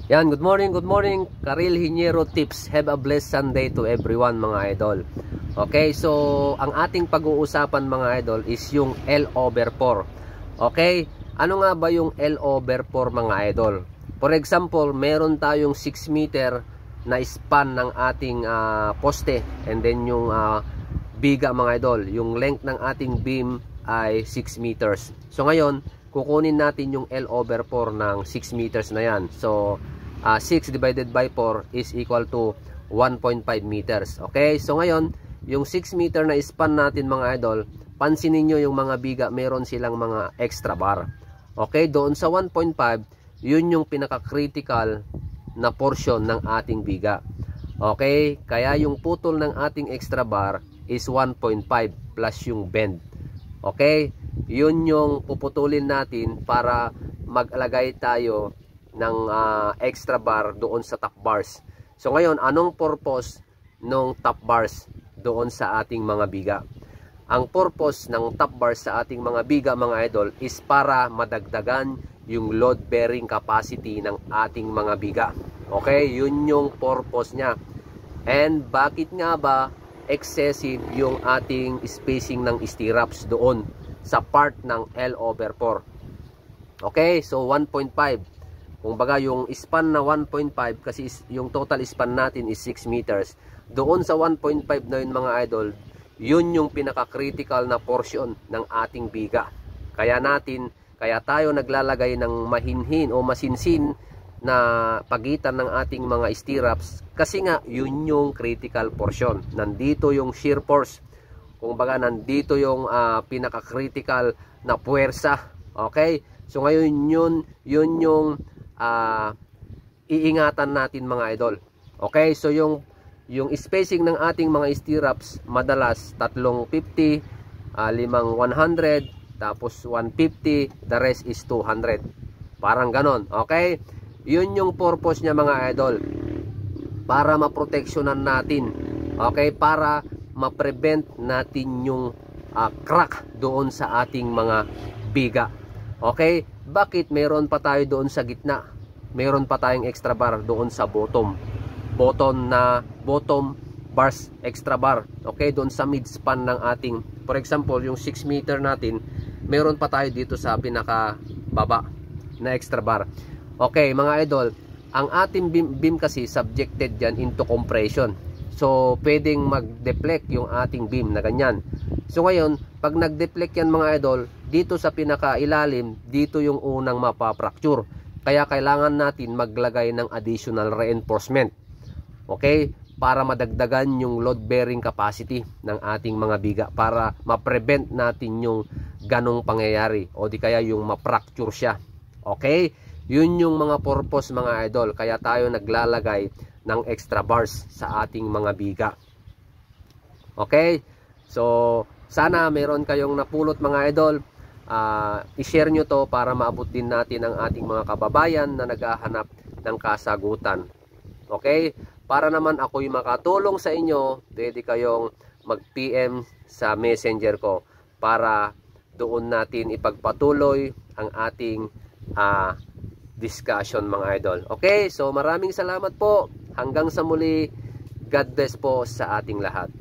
Yan, good morning, Karil Hiniero Tips. Have a blessed Sunday to everyone mga idol. Okay, so ang ating pag-uusapan mga idol is yung L over 4. Okay, ano nga ba yung L over 4 mga idol? For example, meron tayong 6 meter na span ng ating poste, and then yung biga mga idol, yung length ng ating beam ay 6 meters. So ngayon, kukunin natin yung L over 4 ng 6 meters na yan. So 6 divided by 4 is equal to 1.5 meters. Okay, so ngayon yung 6 meter na span natin mga idol, pansinin nyo yung mga biga, meron silang mga extra bar. Okay, doon sa 1.5, yun yung pinaka-critical na portion ng ating biga. Okay, kaya yung putol ng ating extra bar is 1.5 plus yung bend. Okay, yun yung puputulin natin para maglagay tayo ng extra bar doon sa top bars. So ngayon, anong purpose ng top bars doon sa ating mga biga? Ang purpose ng top bars sa ating mga biga mga idol is para madagdagan yung load bearing capacity ng ating mga biga. Okay, yun yung purpose niya. And bakit nga ba excessive yung ating spacing ng stirrups doon sa part ng L over 4? Okay, so 1.5. Kung baga yung span na 1.5, kasi yung total span natin is 6 meters. Doon sa 1.5 na yun mga idol, yun yung pinaka-critical na portion ng ating biga. Kaya tayo naglalagay ng mahinhin o masinsin na pagitan ng ating mga stirrups, kasi nga yun yung critical portion. Nandito yung shear force. Kung baga nandito yung pinaka-critical na puwersa. Okay? So ngayon yun yung iingatan natin mga idol. Okay, so yung spacing ng ating mga stirrups madalas 350, 100, tapos 150, the rest is 200. Parang ganon. Okay? Yun yung purpose niya mga idol. Para maproteksyonan natin. Okay, para ma-prevent natin yung crack doon sa ating mga biga. Okay? Bakit meron pa tayo doon sa gitna? Meron pa tayong extra bar doon sa bottom bars, extra bar. Okay, doon sa mid span ng ating, for example, yung 6 meter natin, meron pa tayo dito sa pinaka baba na extra bar. Okay, mga idol, ang ating beam kasi subjected yan into compression. So, pwedeng mag-deflect yung ating beam na ganyan. So, ngayon, pag nag-deflect yan mga idol, dito sa pinaka-ilalim, dito yung unang mapaprakture. Kaya kailangan natin maglagay ng additional reinforcement. Okay? Para madagdagan yung load-bearing capacity ng ating mga biga. Para ma-prevent natin yung ganong pangyayari. O di kaya yung ma-fracture siya. Okay? Yun yung mga purpose mga idol. Kaya tayo naglalagay ng extra bars sa ating mga biga. Okay? So, sana meron kayong napulot mga idol. I-share nyo to para maabot din natin ang ating mga kababayan na naghahanap ng kasagutan. Okay? Para naman ako'y makatulong sa inyo, pwede kayong mag-PM sa messenger ko para doon natin ipagpatuloy ang ating discussion mga idol. Okay? So maraming salamat po. Hanggang sa muli. God bless po sa ating lahat.